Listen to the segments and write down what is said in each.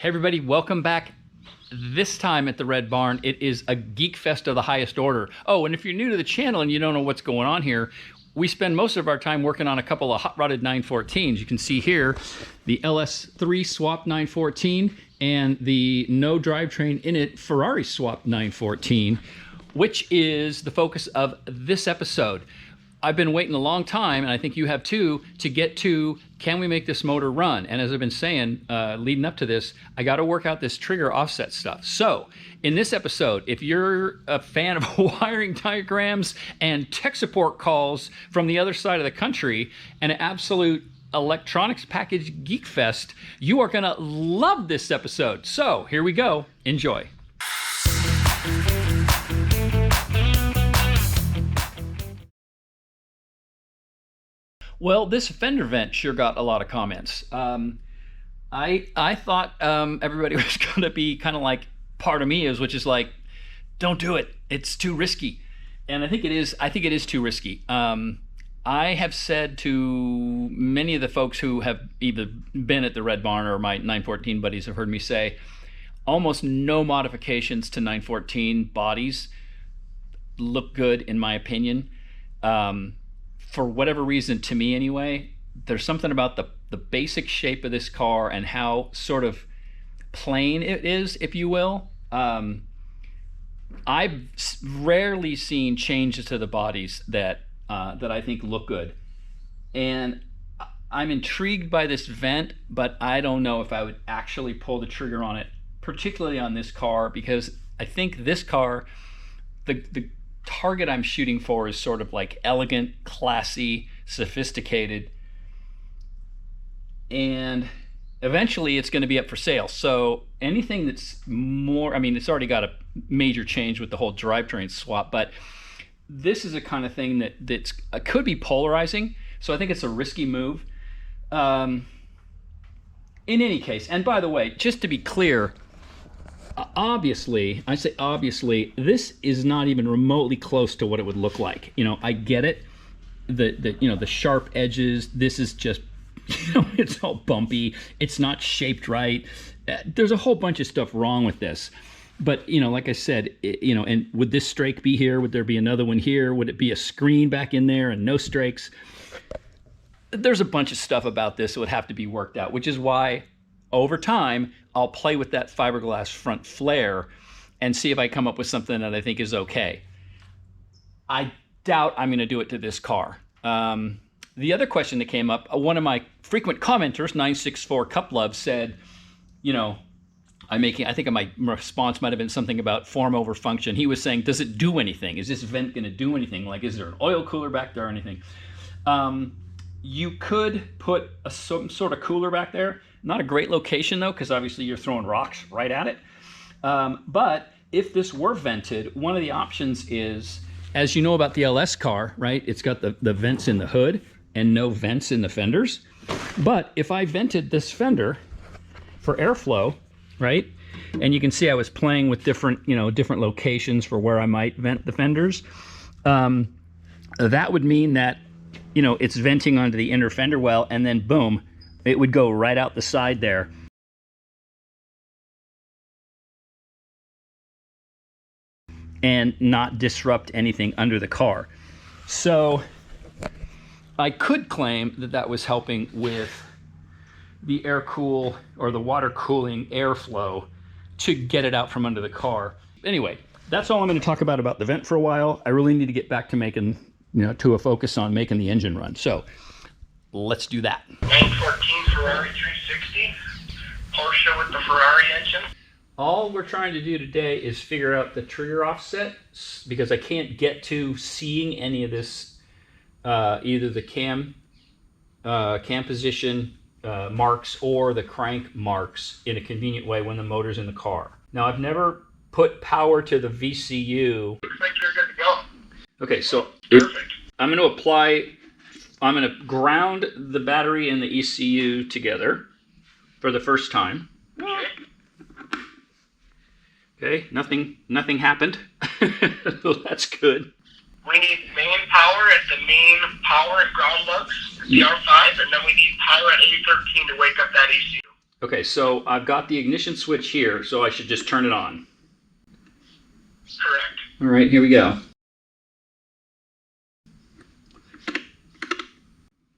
Hey everybody, welcome back. This time at the Red Barn, it is a geek fest of the highest order. Oh, and if you're new to the channel and you don't know what's going on here, we spend most of our time working on a couple of hot-rodded 914s. You can see here the LS3 swap 914 and the no drivetrain in it Ferrari swap 914, which is the focus of this episode. I've been waiting a long time, and I think you have too, to get to, can we make this motor run? And as I've been saying, leading up to this, I got to work out this trigger offset stuff. So in this episode, if you're a fan of wiring diagrams and tech support calls from the other side of the country and an absolute electronics package geek fest, you are gonna love this episode. So here we go, enjoy. Well, this fender vent sure got a lot of comments. I thought everybody was going to be kind of like part of me is, which is like, don't do it. It's too risky, and I think it is. I think it is too risky. I have said to many of the folks who have either been at the Red Barn or my 914 buddies have heard me say, almost no modifications to 914 bodies look good in my opinion. For whatever reason, to me anyway, there's something about the basic shape of this car and how sort of plain it is, if you will. I've rarely seen changes to the bodies that I think look good. And I'm intrigued by this vent, but I don't know if I would actually pull the trigger on it, particularly on this car, because I think this car, the target I'm shooting for is sort of like elegant, classy, sophisticated, and eventually it's going to be up for sale. So anything that's more, I mean, it's already got a major change with the whole drivetrain swap, but this is a kind of thing that's could be polarizing. So I think it's a risky move. In any case, and by the way, just to be clear, obviously, I say obviously, this is not even remotely close to what it would look like. You know, I get it. The sharp edges, this is just, it's all bumpy. It's not shaped right. There's a whole bunch of stuff wrong with this. But, like I said, and would this strake be here? Would there be another one here? Would it be a screen back in there and no strakes? There's a bunch of stuff about this that would have to be worked out, which is why over time, I'll play with that fiberglass front flare and see if I come up with something that I think is okay. I doubt I'm going to do it to this car. The other question that came up, one of my frequent commenters, 964 Cup Love, said, I think my response might have been something about form over function. He was saying, does it do anything? Is this vent going to do anything? Like, is there an oil cooler back there or anything? You could put some sort of cooler back there. Not a great location though, because obviously you're throwing rocks right at it. But if this were vented, one of the options is, as you know about the LS car, right? It's got the vents in the hood and no vents in the fenders. But if I vented this fender for airflow, right? And you can see I was playing with different locations for where I might vent the fenders. That would mean that, it's venting onto the inner fender well, and then boom, it would go right out the side there. And not disrupt anything under the car. So I could claim that that was helping with the air cool or the water cooling airflow to get it out from under the car. Anyway, that's all I'm going to talk about the vent for a while. I really need to get back to making, to a focus on making the engine run. So let's do that. 914 Ferrari 360, Porsche with the Ferrari engine. All we're trying to do today is figure out the trigger offset, because I can't get to seeing any of this, either the cam position marks or the crank marks in a convenient way when the motor's in the car. Now, I've never put power to the VCU. Looks like you're good to go. Okay, so Perfect. I'm going to ground the battery and the ECU together for the first time. Okay. Okay, nothing happened. That's good. We need main power at the main power and ground lugs, the R5, and then we need power at A13 to wake up that ECU. Okay, so I've got the ignition switch here, so I should just turn it on. Correct. All right, here we go.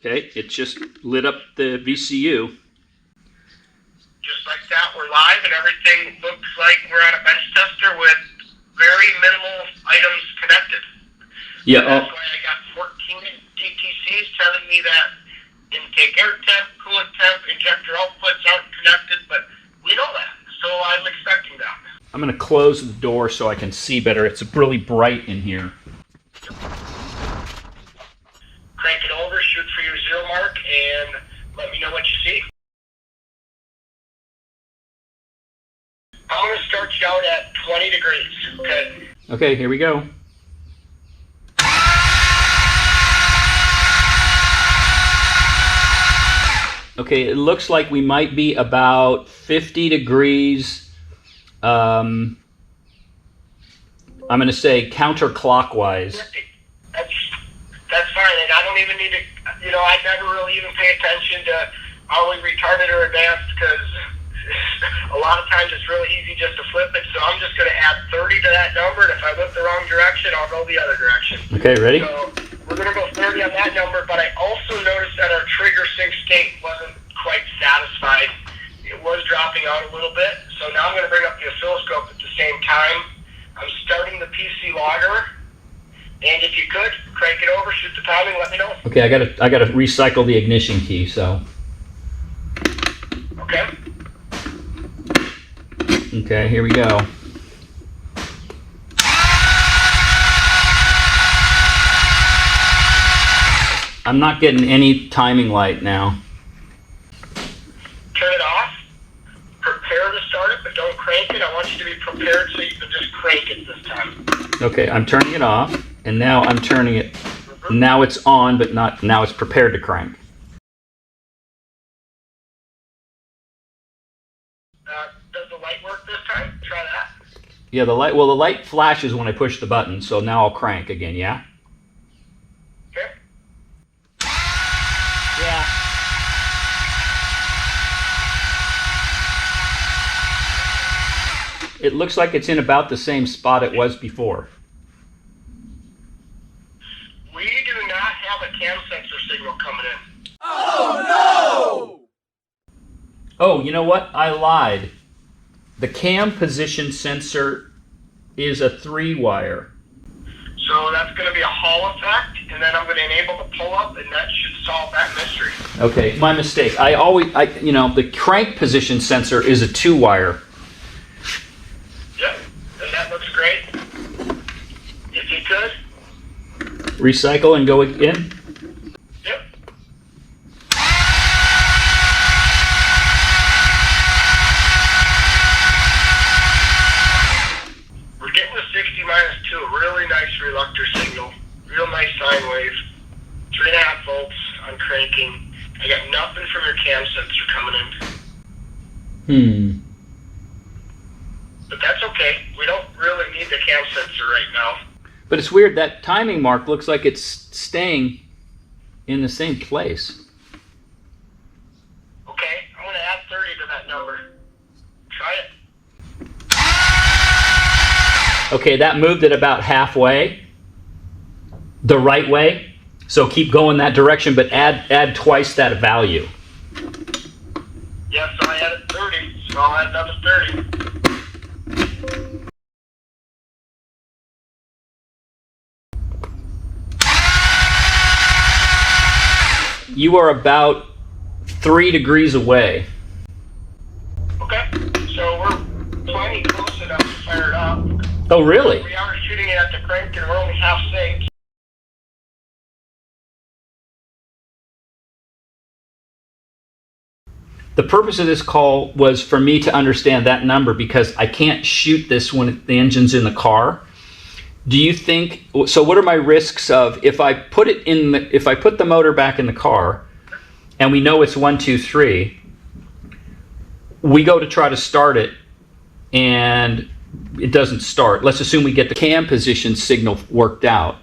Okay, it just lit up the VCU. Just like that, we're live, and everything looks like we're on a bench tester with very minimal items connected. Yeah. That's why I got 14 DTCs telling me that intake air temp, coolant temp, injector outputs aren't connected, but we know that, so I'm expecting that. I'm going to close the door so I can see better. It's really bright in here. Crank it over, shoot for your 0 mark, and let me know what you see. I'm going to start you out at 20 degrees, okay? Okay, here we go. Okay, it looks like we might be about 50 degrees. I'm going to say counterclockwise. That's fine, and I don't even need to, I never really even pay attention to are we retarded or advanced, because a lot of times it's really easy just to flip it, so I'm just going to add 30 to that number, and if I look the wrong direction, I'll go the other direction. Okay, ready? So we're going to go 30 on that number, but I also noticed that our trigger sync state wasn't quite satisfied. It was dropping out a little bit, so now I'm going to bring up the oscilloscope at the same time. I'm starting the PC logger, and if you could, crank it over, shoot the timing, let me know. Okay, I gotta recycle the ignition key, so. Okay. Okay, here we go. I'm not getting any timing light now. Turn it off. Prepare to start it, but don't crank it. I want you to be prepared so you can just crank it this time. Okay, I'm turning it off, and now I'm turning it. Now it's on, but not now. It's prepared to crank. Does the light work this time? Try that. Yeah, the light. Well, the light flashes when I push the button, so now I'll crank again. Yeah. Okay. Yeah. It looks like it's in about the same spot it was before. We do not have a cam sensor signal coming in. Oh, you know what? I lied. The cam position sensor is a 3-wire. So that's going to be a Hall effect, and then I'm going to enable the pull-up, and that should solve that mystery. Okay, my mistake. The crank position sensor is a 2-wire. Yep, and that looks great. If you could. Recycle and go again. Yep. We're getting a 60 minus 2, a really nice reluctor signal. Real nice sine wave. 3.5 volts on cranking. I got nothing from your cam sensor coming in. But that's okay. We don't really need the cam sensor right now. But it's weird, that timing mark looks like it's staying in the same place. Okay, I'm going to add 30 to that number. Try it. Okay, that moved it about halfway, the right way. So keep going that direction, but add twice that value. Yes, so I added 30, so I'll add another 30. You are about 3 degrees away. Okay, so we're plenty close enough to fire it up. Oh, really? We are shooting it at the crank, and we're only half synced. The purpose of this call was for me to understand that number, because I can't shoot this when the engine's in the car. Do you think, so what are my risks of, if I put the motor back in the car and we know it's 1, 2, 3, we go to try to start it and it doesn't start. Let's assume we get the cam position signal worked out.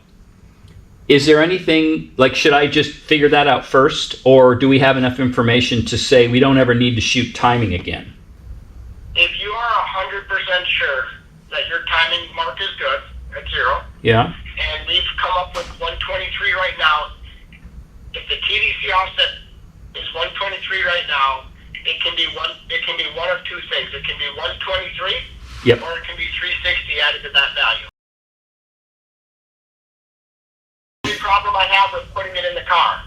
Is there anything, like, should I just figure that out first, or do we have enough information to say we don't ever need to shoot timing again? If you are 100% sure that your timing mark is good at 0, Yeah. and we've come up with 123 right now, if the TDC offset is 123 right now, it can be one of two things. It can be 123, Yep. or it can be 360 added to that value. The problem I have with putting it in the car,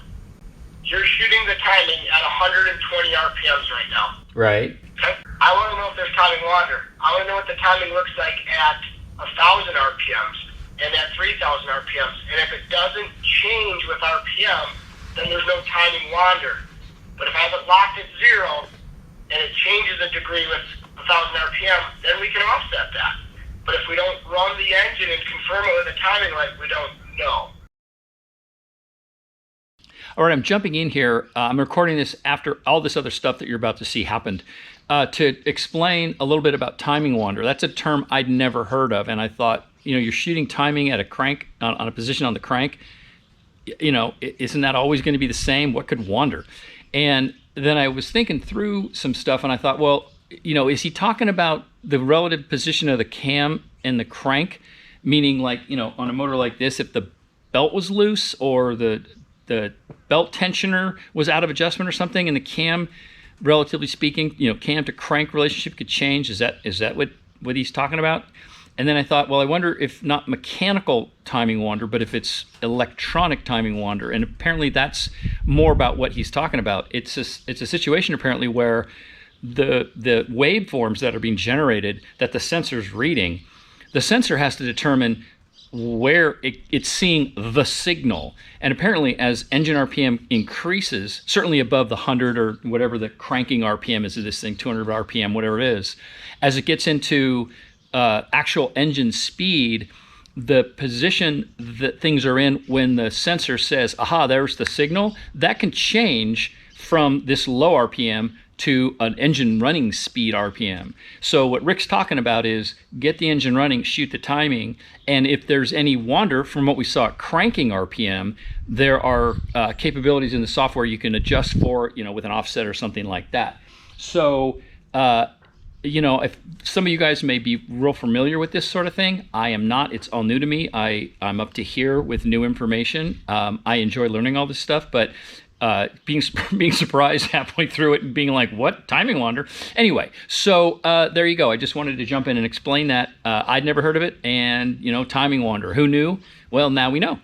you're shooting the timing at 120 RPMs right now. Right. Okay? I want to know if there's timing water. I want to know what the timing looks like at 1,000 RPMs and at 3,000 RPMs. And if it doesn't change with RPM, then there's no timing wander. But if I have it locked at 0 and it changes a degree with 1,000 RPM, then we can offset that. But if we don't run the engine and confirm it with a timing light, we don't know. All right, I'm jumping in here. I'm recording this after all this other stuff that you're about to see happened to explain a little bit about timing wander. That's a term I'd never heard of, and I thought, you're shooting timing at a crank, on a position on the crank. Isn't that always going to be the same? What could wander? And then I was thinking through some stuff, and I thought, well, is he talking about the relative position of the cam and the crank? Meaning, like, on a motor like this, if the belt was loose or the belt tensioner was out of adjustment or something, and the cam, relatively speaking, cam to crank relationship could change. Is that what he's talking about? And then I thought, well, I wonder if not mechanical timing wander, but if it's electronic timing wander. And apparently that's more about what he's talking about. It's a situation apparently where the waveforms that are being generated that the sensor's reading, the sensor has to determine where it's seeing the signal. And apparently as engine RPM increases, certainly above the 100 or whatever the cranking RPM is of this thing, 200 RPM, whatever it is, as it gets into actual engine speed, the position that things are in when the sensor says, aha, there's the signal, that can change from this low RPM to an engine running speed RPM. So what Rick's talking about is get the engine running, shoot the timing, and if there's any wander from what we saw at cranking RPM, there are capabilities in the software you can adjust for, with an offset or something like that. So, if some of you guys may be real familiar with this sort of thing, I am not. It's all new to me. I'm up to here with new information. I enjoy learning all this stuff, but being surprised halfway through it and being like, what? Timing wander? Anyway, so there you go. I just wanted to jump in and explain that. I'd never heard of it, and, timing wander. Who knew? Well, now we know.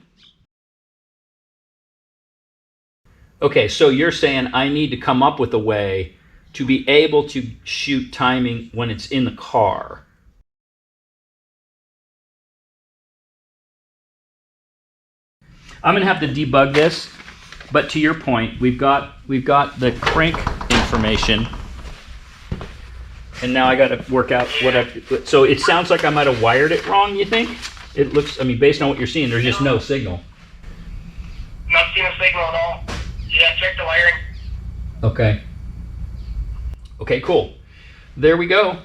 Okay, so you're saying I need to come up with a way to be able to shoot timing when it's in the car. I'm going to have to debug this, but to your point, we've got the crank information, and now I got to work out what so it sounds like I might have wired it wrong, you think? It looks, based on what you're seeing, there's just no signal. Not seeing a signal at all. Yeah, check the wiring. Okay. Okay, cool. There we go.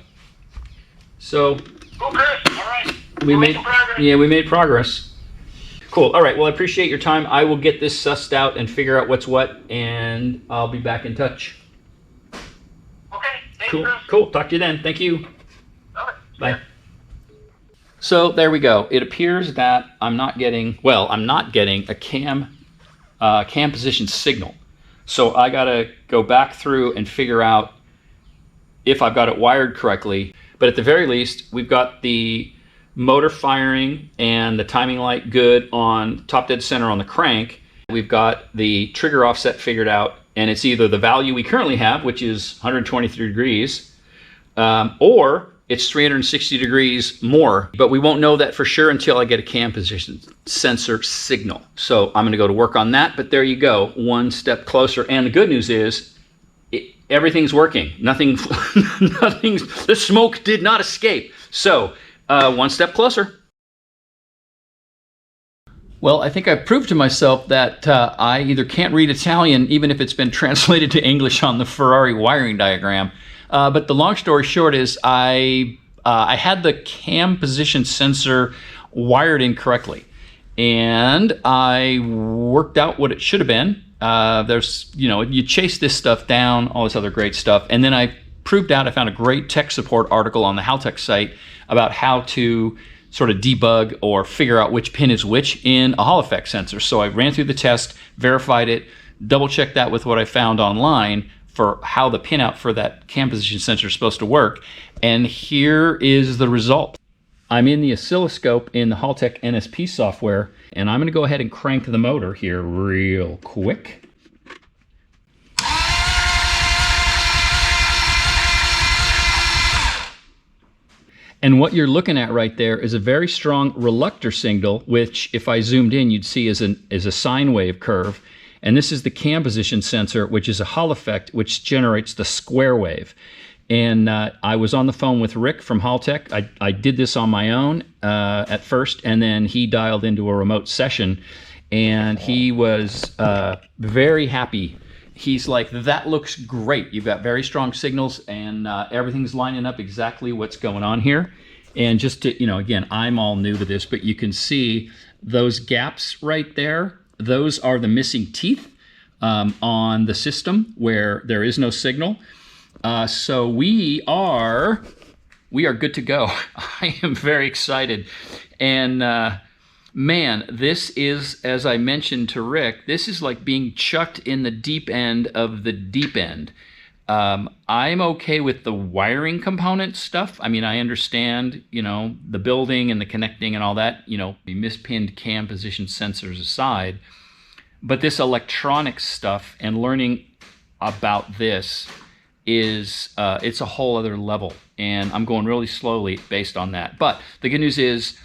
So, Cool, Chris. All right. we made progress. Yeah, we made progress. Cool. All right. Well, I appreciate your time. I will get this sussed out and figure out what's what, and I'll be back in touch. Okay. Thanks, Cool. Chris. Cool. Talk to you then. Thank you. All right. Bye. So there we go. It appears that I'm not getting a cam position signal. So I gotta go back through and figure out if I've got it wired correctly. But at the very least, we've got the motor firing and the timing light good on top dead center on the crank. We've got the trigger offset figured out, and it's either the value we currently have, which is 123 degrees, or it's 360 degrees more. But we won't know that for sure until I get a cam position sensor signal. So I'm going to go to work on that. But there you go, one step closer. And the good news is everything's working. The smoke did not escape. So one step closer. Well, I think I've proved to myself that I either can't read Italian, even if it's been translated to English on the Ferrari wiring diagram. But the long story short is I had the cam position sensor wired incorrectly. and I worked out what it should have been. There's, you chase this stuff down, all this other great stuff, and then I proved out, I found a great tech support article on the Haltech site about how to sort of debug or figure out which pin is which in a Hall effect sensor. So I ran through the test, verified it, double-checked that with what I found online for how the pinout for that cam position sensor is supposed to work, and here is the result. I'm in the oscilloscope in the Haltech NSP software, and I'm going to go ahead and crank the motor here real quick. And what you're looking at right there is a very strong reluctor signal, which if I zoomed in, you'd see is a sine wave curve. And this is the cam position sensor, which is a Hall effect, which generates the square wave. And I was on the phone with Rick from Haltech. I did this on my own at first, and then he dialed into a remote session, and he was very happy. He's like, that looks great. You've got very strong signals, and everything's lining up exactly what's going on here. And just to, again, I'm all new to this, but you can see those gaps right there. Those are the missing teeth on the system where there is no signal. So we are good to go. I am very excited. And man, this is, as I mentioned to Rick, this is like being chucked in the deep end of the deep end. I'm okay with the wiring component stuff. I mean, I understand, the building and the connecting and all that, the mispinned cam position sensors aside. But this electronic stuff and learning about this is, it's a whole other level. And I'm going really slowly based on that. But the good news is,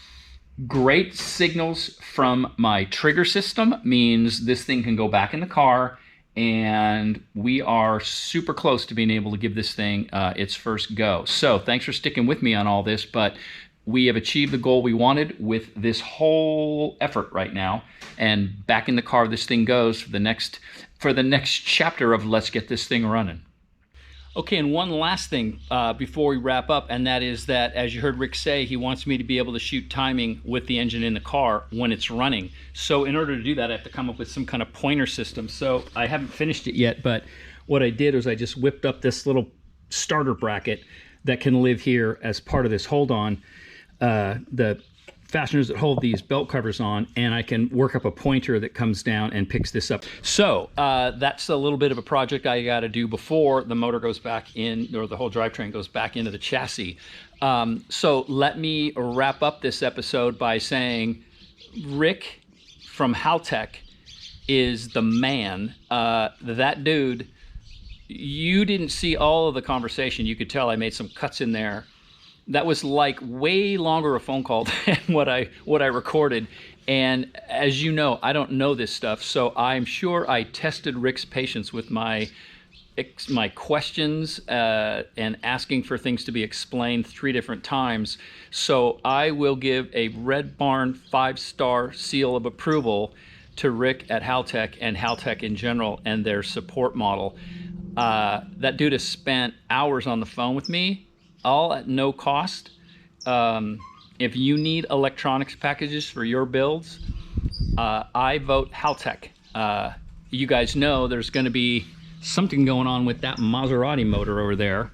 great signals from my trigger system means this thing can go back in the car, and we are super close to being able to give this thing its first go. So thanks for sticking with me on all this, but we have achieved the goal we wanted with this whole effort right now, and back in the car this thing goes for the next chapter of let's get this thing running. Okay, and one last thing before we wrap up, and that is that, as you heard Rick say, he wants me to be able to shoot timing with the engine in the car when it's running. So in order to do that, I have to come up with some kind of pointer system. So I haven't finished it yet, but what I did was I just whipped up this little starter bracket that can live here as part of this hold-on, the fasteners that hold these belt covers on, and I can work up a pointer that comes down and picks this up. So that's a little bit of a project I got to do before the motor goes back in, or the whole drivetrain goes back into the chassis. So let me wrap up this episode by saying Rick from Haltech is the man. That dude, you didn't see all of the conversation. You could tell I made some cuts in there. That was like way longer a phone call than what I recorded. And as you know, I don't know this stuff, so I'm sure I tested Rick's patience with my questions and asking for things to be explained 3 different times. So I will give a Red Barn 5-star seal of approval to Rick at Haltech and Haltech in general and their support model. That dude has spent hours on the phone with me, all at no cost. If you need electronics packages for your builds, I vote Haltech. You guys know there's going to be something going on with that Maserati motor over there.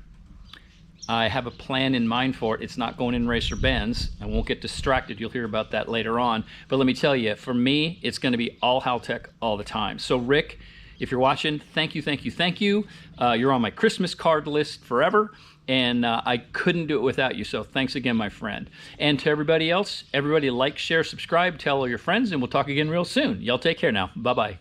I have a plan in mind for it. It's not going in racer Benz. I won't get distracted. You'll hear about that later on. But let me tell you, for me, it's going to be all Haltech all the time. So Rick, if you're watching, thank you, thank you, thank you. You're on my Christmas card list forever. And I couldn't do it without you, so thanks again, my friend. And to everybody else, everybody like, share, subscribe, tell all your friends, and we'll talk again real soon. Y'all take care now. Bye-bye.